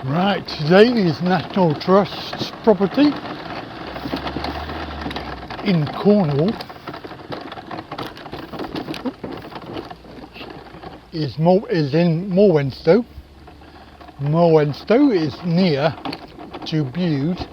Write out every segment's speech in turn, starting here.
Right, today is National Trust's property in Cornwall. Is in Morwenstow. Morwenstow is near to Bude.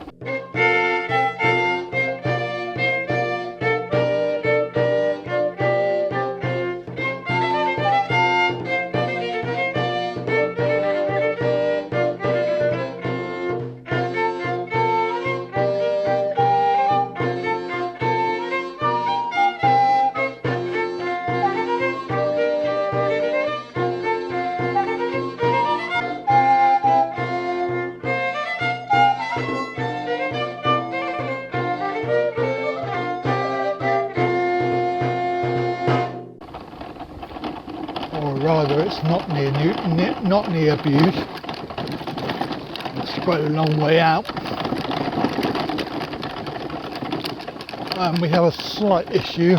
Or rather, it's not near Bude. It's quite a long way out. We have a slight issue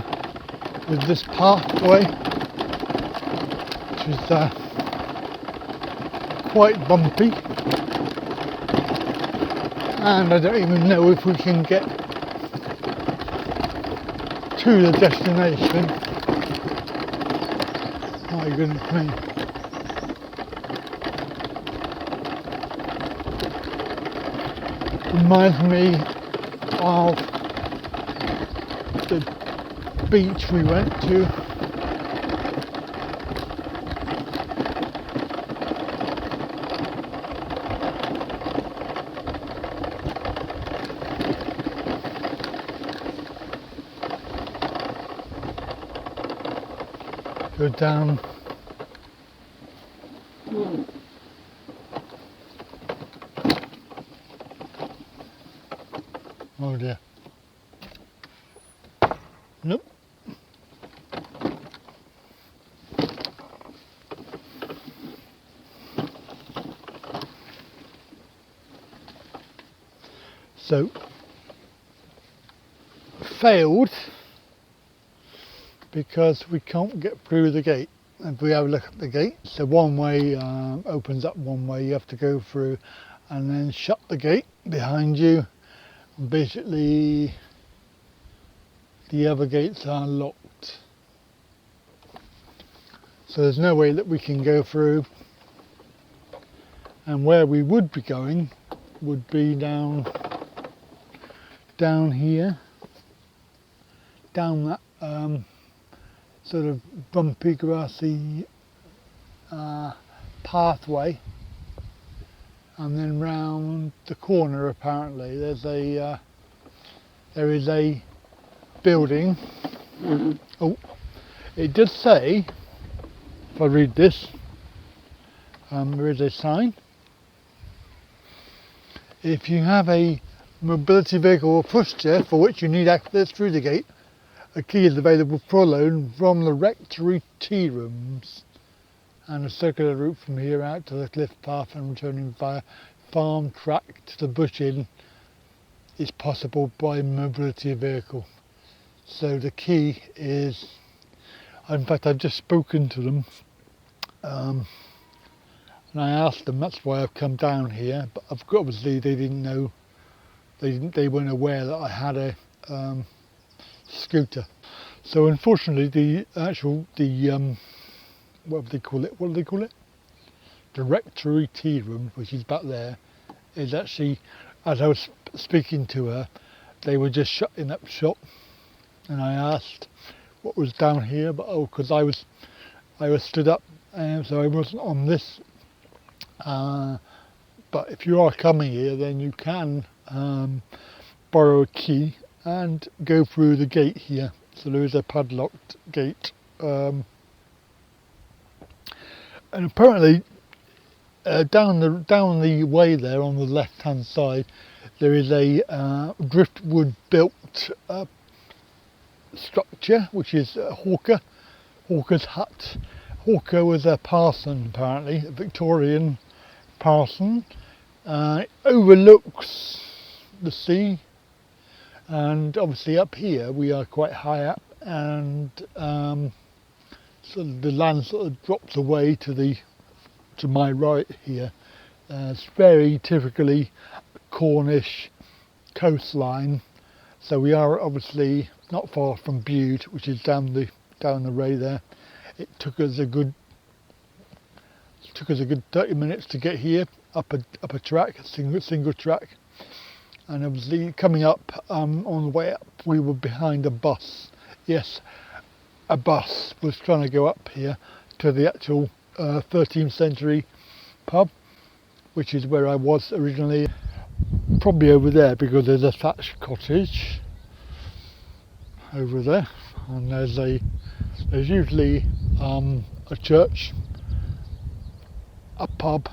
with this pathway, which is quite bumpy, and I don't even know if we can get to the destination. My goodness me. Reminds me of the beach we went to. Go down. Oh dear. Nope. So, failed because we can't get through the gate. If we have a look at the gate, so one way opens up one way, you have to go through and then shut the gate behind you. Basically, the other gates are locked. So there's no way that we can go through. And where we would be going would be down here, down that sort of bumpy, grassy pathway, and then round the corner. Apparently, there is a building. Oh, it does say, if I read this, there is a sign. If you have a mobility vehicle or pushchair for which you need access through the gate, a key is available for loan from the rectory tea rooms, and a circular route from here out to the cliff path and returning via farm track to the bush inn is possible by mobility vehicle. So the key is, in fact I've just spoken to them and I asked them, that's why I've come down here, but obviously they didn't know, they weren't aware that I had a scooter. So unfortunately what do they call it? The rectory tea room, which is back there, is actually, as I was speaking to her, they were just shutting up shop, and I asked what was down here, but because I was stood up, so I wasn't on this. But if you are coming here, then you can borrow a key and go through the gate here. So there is a padlocked gate, and apparently down the way there on the left hand side there is a driftwood built structure, which is a hawker's hut. Hawker was a parson, apparently, a Victorian parson. It overlooks the sea, and obviously up here we are quite high up, and so the land sort of drops away to my right here, It's very typically Cornish coastline, so we are obviously not far from Bude, which is down the way there. It took us a good 30 minutes to get here, up a track, a single track, and obviously coming up on the way up we were behind a bus. Yes, a bus was trying to go up here to the actual 13th century pub, which is where I was originally. Probably over there, because there's a thatched cottage over there, and there's usually a church, a pub,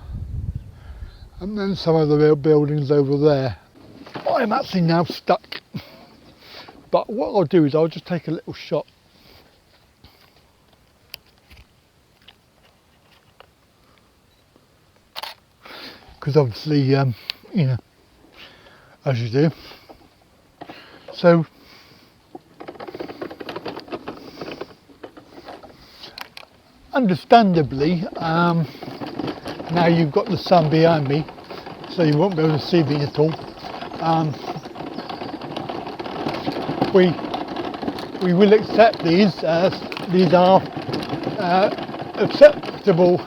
and then some of the buildings over there. I'm actually now stuck, but what I'll do is I'll just take a little shot. Because obviously, you know, as you do. So, understandably, now you've got the sun behind me, so you won't be able to see me at all. We will accept these as these are acceptable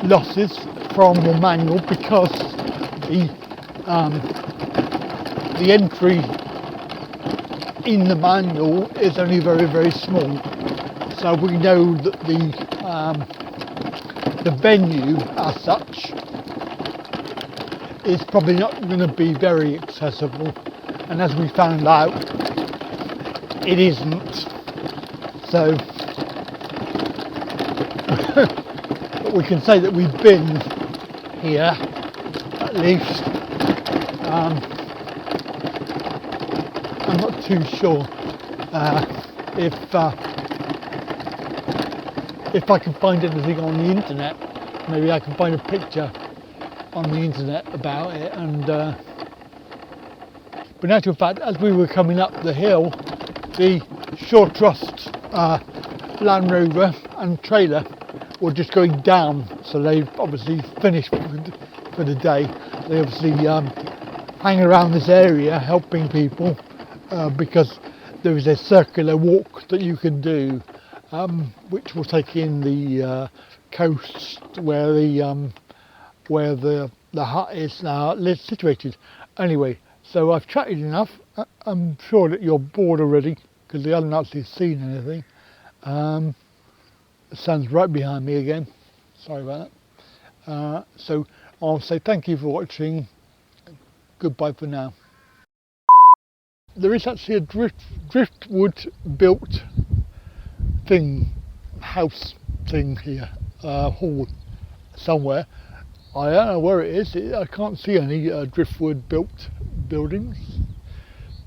losses from the manual, because the entry in the manual is only very, very small, so we know that the venue as such is probably not going to be very accessible, and as we found out, it isn't. So but we can say that we've been here at least. I'm not too sure if I can find anything on the internet. Maybe I can find a picture on the internet about it. And but in actual fact, as we were coming up the hill, the Shore Trust Land Rover and trailer were just going down, so they've obviously finished for the day. They obviously hang around this area helping people, because there is a circular walk that you can do, which will take in the coast where the hut is situated. Anyway, so I've chatted enough. I'm sure that you're bored already because you haven't actually seen anything. The sun's right behind me again. Sorry about that. So I'll say thank you for watching. Goodbye for now. There is actually a driftwood built house thing here, hall somewhere. I don't know where it is. I can't see any driftwood built buildings,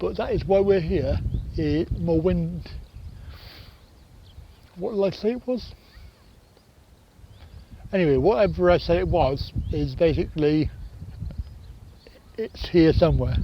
but that is why we're here. What did I say it was? Anyway, whatever I say it was is basically, it's here somewhere.